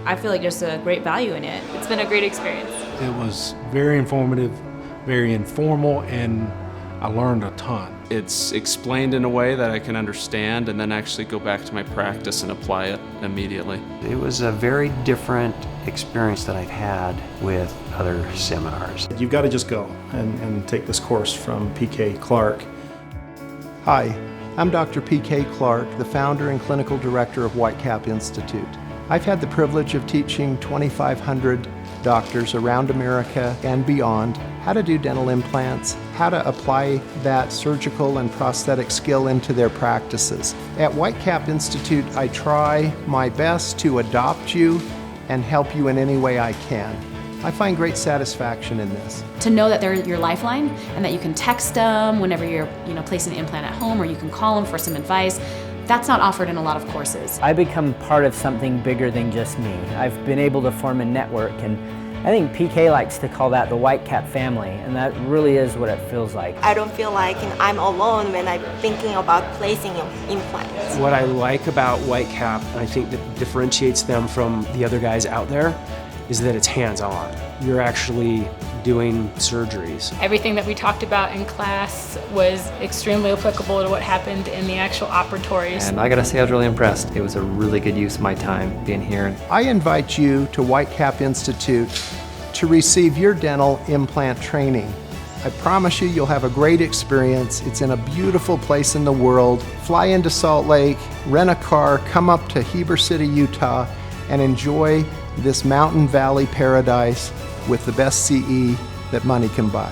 I feel like there's a great value in it. It's been a great experience. It was very informative, very informal, and I learned a ton. It's explained in a way that I can understand and then actually go back to my practice and apply it immediately. It was a very different experience that I've had with other seminars. You've got to just go and take this course from P.K. Clark. Hi, I'm Dr. P.K. Clark, the founder and clinical director of WhiteCap Institute. I've had the privilege of teaching 2,500 doctors around America and beyond how to do dental implants, how to apply that surgical and prosthetic skill into their practices. At WhiteCap Institute, I try my best to adopt you and help you in any way I can. I find great satisfaction in this. To know that they're your lifeline and that you can text them whenever you're placing an implant at home, or you can call them for some advice, that's not offered in a lot of courses. I become part of something bigger than just me. I've been able to form a network, and I think PK likes to call that the WhiteCap family, and that really is what it feels like. I don't feel like I'm alone when I'm thinking about placing implants. What I like about WhiteCap, and I think that differentiates them from the other guys out there, is that it's hands-on. You're actually doing surgeries. Everything that we talked about in class was extremely applicable to what happened in the actual operatories. And I gotta say, I was really impressed. It was a really good use of my time being here. I invite you to WhiteCap Institute to receive your dental implant training. I promise you, you'll have a great experience. It's in a beautiful place in the world. Fly into Salt Lake, rent a car, come up to Heber City, Utah, and enjoy this mountain valley paradise with the best CE that money can buy.